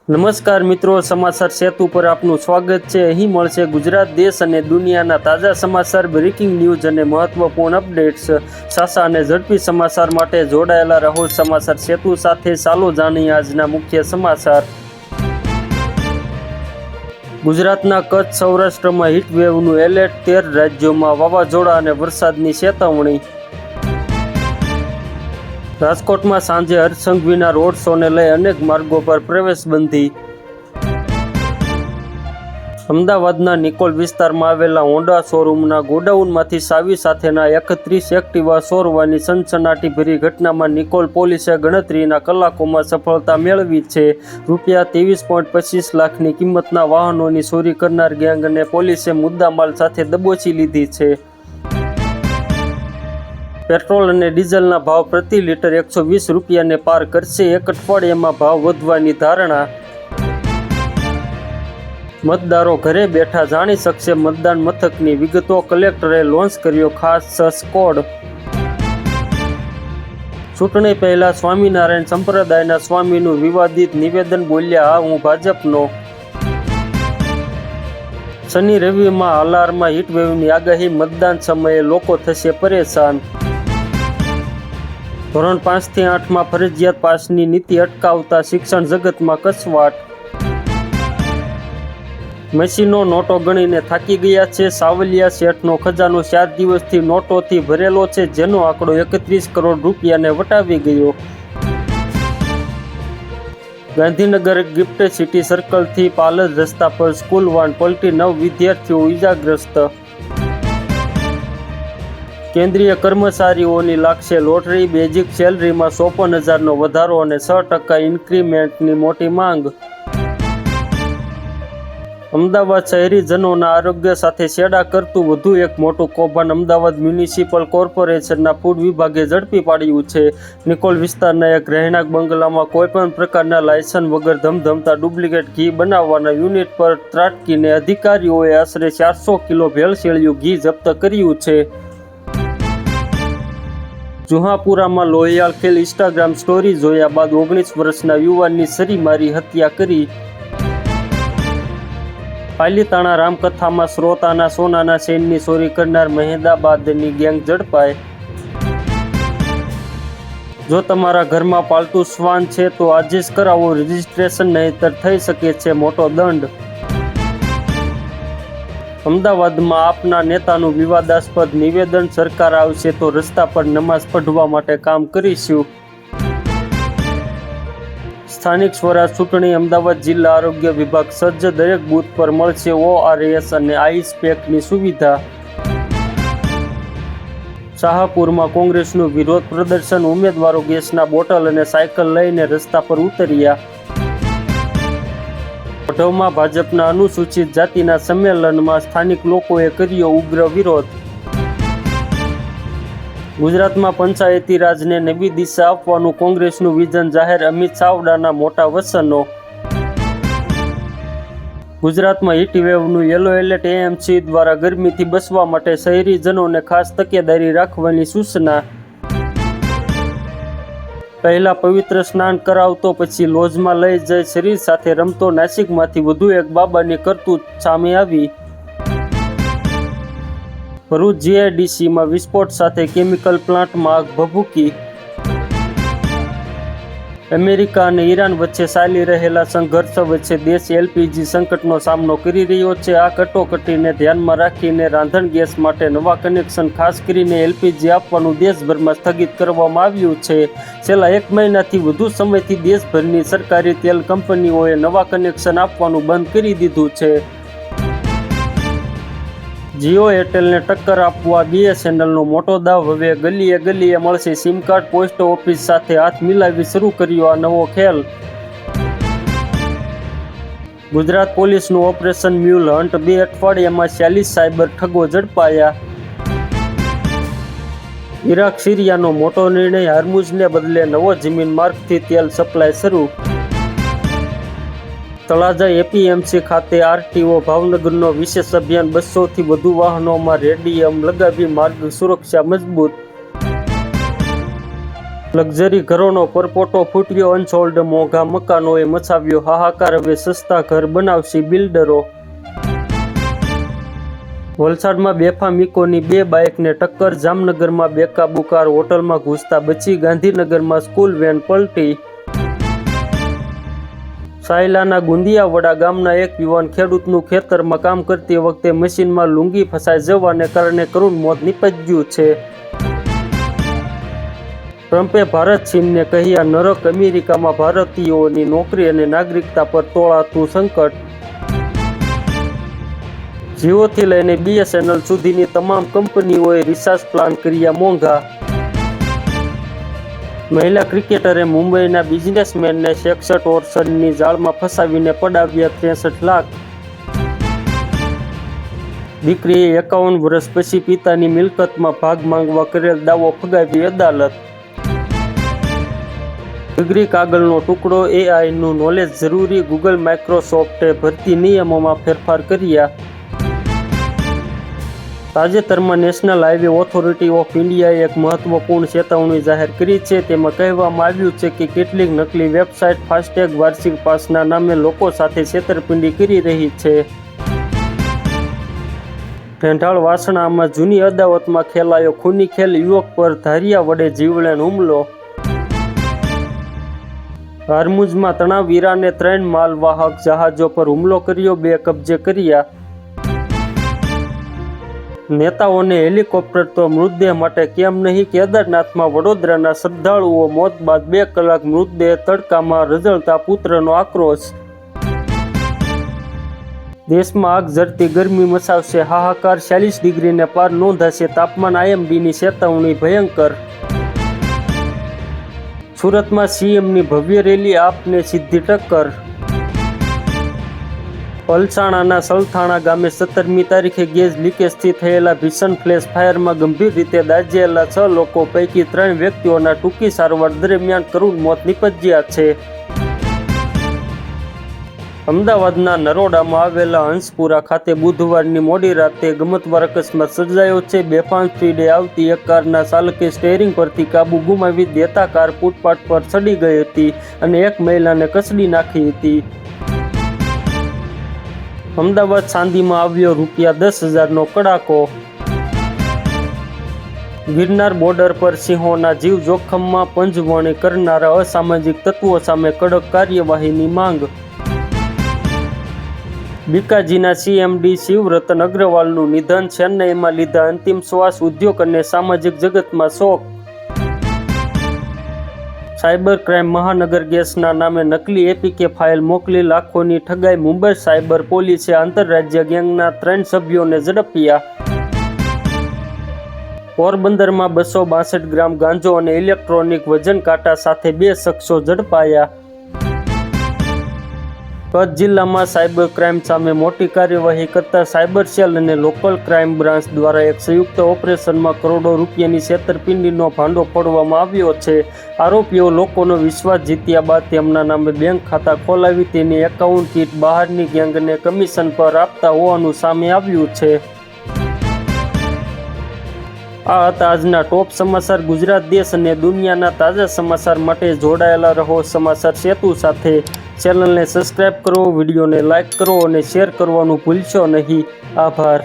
નમસ્કાર મિત્રો, સમાચાર સેતુ પર આપનું સ્વાગત છે। અહીં મળશે ગુજરાત, દેશ અને દુનિયાના તાજા સમાચાર, બ્રેકિંગ ન્યૂઝ અને મહત્વપૂર્ણ અપડેટ્સ। સાચા અને ઝડપી સમાચાર માટે જોડાયેલા રહો સમાચાર સેતુ સાથે। ચાલો જાણીએ આજના મુખ્ય સમાચાર। ગુજરાતના કચ્છ, સૌરાષ્ટ્રમાં હીટવેવનું એલર્ટ, 13 રાજ્યોમાં વાવાઝોડા અને વરસાદની ચેતવણી। રાજકોટમાં સાંજે હર્ષસંઘવીના રોડ શોને લઈ અનેક માર્ગો પર પ્રવેશબંધી। અમદાવાદના નિકોલ વિસ્તારમાં આવેલા હોન્ડા શોરૂમના ગોડાઉનમાંથી ચાવી સાથેના 31 એક્ટિવા ચોરવાની સનસનાટીભરી ઘટનામાં નિકોલ પોલીસે ગણતરીના કલાકોમાં સફળતા મેળવી છે। રૂપિયા 23.25 લાખની કિંમતના વાહનોની ચોરી કરનાર ગેંગને પોલીસે મુદ્દામાલ સાથે દબોચી લીધી છે। પેટ્રોલ અને ડીઝલના ભાવ પ્રતિ લીટર 120 રૂપિયાને પાર કરશે। એક અઠવાડિયામાં ભાવ વધવાની ધારણા। મતદારો ઘરે બેઠા જાણી શકશે મતદાન મથકની વિગતો, કલેક્ટરે લોન્ચ કર્યો ખાસ સર્ચ કોડ। ચૂંટણી પહેલા સ્વામિનારાયણ સંપ્રદાયના સ્વામીનું વિવાદિત નિવેદન, બોલ્યા હા હું ભાજપનો। શનિ રવિમાં હાલારમાં હીટવેવની આગાહી, મતદાન સમયે લોકો થશે પરેશાન। ધોરણ 5 થી 8માં ફરજિયાત પાસની નીતિ અટકાવતા શિક્ષણ જગતમાં કસવાટ। મશીનો નોટો ગણીને થાકી ગયા છે। સાવલિયા શેઠનો ખજાનો 4 દિવસથી નોટોથી ભરેલો છે, જેનો આંકડો 31 કરોડ રૂપિયાને વટાવી ગયો। ગાંધીનગર ગિફ્ટ સિટી સર્કલથી પાલજ રસ્તા પર સ્કૂલ વાન પલટી, 9 વિદ્યાર્થીઓ ઇજાગ્રસ્ત। કેન્દ્રીય કર્મચારીઓની લાગશે લોટરી, બેઝિક સેલરીમાં 54,000નો વધારો અને 6% ઇન્ક્રીમેન્ટની મોટી માંગ। અમદાવાદ શહેરીજનોના આરોગ્ય સાથે છેડા કરતું વધુ એક મોટું કૌભાંડ અમદાવાદ મ્યુનિસિપલ કોર્પોરેશનના ફૂડ વિભાગે ઝડપી પાડ્યું છે। નિકોલ વિસ્તારના એક રહેણાંક બંગલામાં કોઈપણ પ્રકારના લાયસન્સ વગર ધમધમતા ડુપ્લિકેટ ઘી બનાવવાના યુનિટ પર ત્રાટકીને અધિકારીઓએ આશરે 400 કિલો ભેળસેળિયું ઘી જપ્ત કર્યું છે। જુહાપુરામાં લોહિયાળ ખેલ, ઇન્સ્ટાગ્રામ સ્ટોરી જોયા બાદ 19 વર્ષના યુવાનની છરી મારી હત્યા કરી। પાલીતાણા રામકથામાં શ્રોતાના સોનાના ચેઇનની ચોરી કરનાર મહેદાબાદની ગેંગ ઝડપાઈ। જો તમારા ઘરમાં પાલતુ શ્વાન છે તો આજે જ કરાવો રજીસ્ટ્રેશન, નહીંતર થઈ શકે છે મોટો દંડ। અમદાવાદમાં આપના નેતાનું વિવાદાસ્પદ નિવેદન, સરકાર આવશે તો રસ્તા પર નમાઝ પઢવા માટે કામ કરીશું। સ્થાનિક સ્વરાજ ચૂંટણી, અમદાવાદ જિલ્લા આરોગ્ય વિભાગ સજ્જ, દરેક બૂથ પર મળશે ORS અને આઈસ પેકની સુવિધા। શાહપુરમાં કોંગ્રેસનું વિરોધ પ્રદર્શન, ઉમેદવારો ગેસના બોટલ અને સાયકલ લઈને રસ્તા પર ઉતર્યા। વઢવમાં ભાજપના અનુસૂચિત જાતિના સંમેલનમાં સ્થાનિક લોકોએ કર્યો ઉગ્ર વિરોધ। ગુજરાતમાં પંચાયતી રાજને નવી દિશા આપવાનું કોંગ્રેસનું વિઝન જાહેર, અમિત ચાવડાના મોટા વચનો। ગુજરાતમાં હીટવેવનું યલો એલર્ટ, AMC દ્વારા ગરમીથી બચવા માટે શહેરીજનોને ખાસ તકેદારી રાખવાની સૂચના। પહેલા પવિત્ર સ્નાન કરાવતો પછી લોજમાં લઈ જઈ શરીર સાથે રમતો, નાસિકમાંથી વધુ એક બાબાની કરતૂત સામે આવી। ભરૂચ GIDCમાં વિસ્ફોટ સાથે કેમિકલ પ્લાન્ટમાં આગ ભભૂકી। અમેરિકા અને ઈરાન વચ્ચે ચાલી રહેલા સંઘર્ષ વચ્ચે દેશ LPG સંકટનો સામનો કરી રહ્યો છે। આ કટોકટીને ધ્યાનમાં રાખીને રાંધણ ગેસ માટે નવા કનેક્શન, ખાસ કરીને LPG આપવાનું દેશભરમાં સ્થગિત કરવામાં આવ્યું છે। છેલ્લા 1 મહિનાથી વધુ સમયથી દેશભરની સરકારી તેલ કંપનીઓએ નવા કનેક્શન આપવાનું બંધ કરી દીધું છે। જીઓ એરટેલને ટક્કર આપવા BSNLનો મોટો દાવ, હવે ગલીએ ગલીએ મળશે સિમ કાર્ડ, પોસ્ટ ઓફિસ સાથે હાથ મિલાવી શરૂ કર્યો આ નવો ખેલ। ગુજરાત પોલીસનું ઓપરેશન મ્યુલ હન્ટ, 2 અઠવાડિયામાં 46 સાયબર ઠગો ઝડપાયા। ઇરાક સિરિયાનો મોટો નિર્ણય, હોર્મુઝને બદલે નવો જમીન માર્ગથી તેલ સપ્લાય શરૂ। તળાજા APMC ખાતે RTO ભાવનગરનો વિશેષ અભિયાન, 200થી વધુ વાહનોમાં રેડિયમ લગાવી માર્ગ સુરક્ષા મજબૂત। લક્ઝરી ઘરોનો પરપોટો ફૂટ્યો, અનસોલ્ડ મોંઘા મકાનોએ મચાવ્યો હાહાકાર, હવે સસ્તા ઘર બનાવશે બિલ્ડરો. વલસાડમાં બેફામ ઇકોની 2 બાઇકને ટક્કર, જામનગરમાં બેકાબુ કાર હોટલમાં ઘૂસતા બચી, ગાંધીનગરમાં સ્કૂલ વેન પલટી. સાયલાના ગુંદિયાવડા ગામના એક યુવાન ખેડૂતનું ખેતરમાં કામ કરતી વખતે મશીનમાં લુંગી ફસાઈ જવાને કારણે કરુણ મોત નીપજ્યું છે. ટ્રમ્પે ભારત ચીનને કહ્યા નરક, અમેરિકામાં ભારતીયોની નોકરી અને નાગરિકતા પર તોળાતું સંકટ. જીઓથી લઈને BSNL સુધીની તમામ કંપનીઓએ રિચાર્જ પ્લાન કર્યા મોંઘા. મહિલા ક્રિકેટરે મુંબઈના બિઝનેસમેનને 66 ઓર્સનની જાળમાં ફસાવીને પડાવ્યા 63 લાખ. દીકરીએ 51 વર્ષ પછી પિતાની મિલકતમાં ભાગ માંગવા કરેલ દાવો ફગાવી અદાલત. ડિગ્રી કાગળનો ટુકડો, AIનું નોલેજ જરૂરી, ગૂગલ માઇક્રોસોફ્ટે ભરતી નિયમોમાં ફેરફાર કર્યા. તાજેતરમાં નેશનલ હાઈવે ઓથોરિટી ઓફ ઇન્ડિયાએ એક મહત્વપૂર્ણ ચેતવણી જાહેર કરી છે. તેમાં કહેવામાં આવ્યું છે કે કેટલીક નકલી વેબસાઇટ ફાસ્ટેગ વાર્ષિક પાસના નામે લોકો સાથે છેતરપિંડી કરી રહી છે. ઢેંઢાળ વાસણામાં જૂની અદાવતમાં ખેલાયો ખૂની ખેલ, યુવક પર ધારિયા વડે જીવલેણ હુમલો. હોર્મુઝમાં તણાવ, ઈરાને 3 માલવાહક જહાજો પર હુમલો કર્યો, 2 કબજે કર્યા. નેતાઓને હેલિકોપ્ટર તો મૃતદેહ માટે કેમ નહીં? કેદારનાથમાં વડોદરાના શ્રદ્ધાળુઓ મોત બાદ 2 કલાક મૃતદેહ તડકામાં રઝળતા પુત્રનો આક્રોશ. દેશમાં આગ ઝરતી ગરમી મચાવશે હાહાકાર, 40 ડિગ્રીને પાર નોંધાશે તાપમાન, IMDની ચેતવણી ભયંકર. સુરતમાં CMની ભવ્ય રેલી, આપને સીધી ટક્કર. પલસાણાના સલથાણા ગામે 17મી તારીખે ગેસ લીકેજથી થયેલા ભીષણ ફ્લેશ ફાયરમાં ગંભીર રીતે દાઝેલા 6 લોકો પૈકી 3 વ્યક્તિઓના ટૂંકી સારવાર દરમિયાન કરુણ મોત નીપજ્યા છે. અમદાવાદના નરોડામાં આવેલા હંસપુરા ખાતે બુધવારની મોડી રાતે ગમતવાર અકસ્માત સર્જાયો છે. બેફામ સ્પીડે આવતી એક કારના ચાલકે સ્ટીયરિંગ પરથી કાબુ ગુમાવી દેતા કાર ફૂટપાથ પર ચડી ગઈ હતી અને એક મહિલાને કચડી નાખી હતી. અમદાવાદ ચાંદીમાં આવ્યો ₹10,000નો કડાકો. ગિરનાર બોર્ડર પર સિંહોના જીવ જોખમમાં, પંજવણી કરનારા અસામાજિક તત્વો સામે કડક કાર્યવાહીની માંગ. બીકાજીના CMD શિવરતન અગ્રવાલનું નિધન, ચેન્નઈમાં લીધા અંતિમ શ્વાસ, ઉદ્યોગ અને સામાજિક જગતમાં શોક. સાયબર ક્રાઇમ મહાનગર ગેસના નામે નકલી APK ફાઇલ મોકલી લાખોની ઠગાઈ, મુંબઈ સાયબર પોલીસે આંતરરાજ્ય ગેંગના 3 સભ્યોને ઝડપ્યા. પોરબંદરમાં 262 ગ્રામ ગાંજો અને ઇલેક્ટ્રોનિક વજન કાંટા સાથે 2 શખ્સો ઝડપાયા. કચ્છ જિલ્લામાં સાયબર ક્રાઇમ સામે મોટી કાર્યવાહી કરતા સાયબર સેલ અને લોકલ ક્રાઇમ બ્રાન્ચ દ્વારા એક સંયુક્ત ઓપરેશનમાં કરોડો રૂપિયાની છેતરપિંડીનો ભાંડો ફોડવામાં આવ્યો છે. આરોપીઓ લોકોનો વિશ્વાસ જીત્યા બાદ તેમના નામે બેંક ખાતા ખોલાવી તેની એકાઉન્ટ કીટ બહારની ગેંગને કમિશન પર આપતા હોવાનું સામે આવ્યું છે. આ હતા આજના ટોપ સમાચાર. ગુજરાત, દેશ અને દુનિયાના તાજા સમાચાર માટે જોડાયેલા રહો સમાચાર સેતુ સાથે. ચેનલને સબસ્ક્રાઇબ કરો, વિડીયોને લાઇક કરો અને શેર કરવાનું ભૂલશો નહીં. આભાર.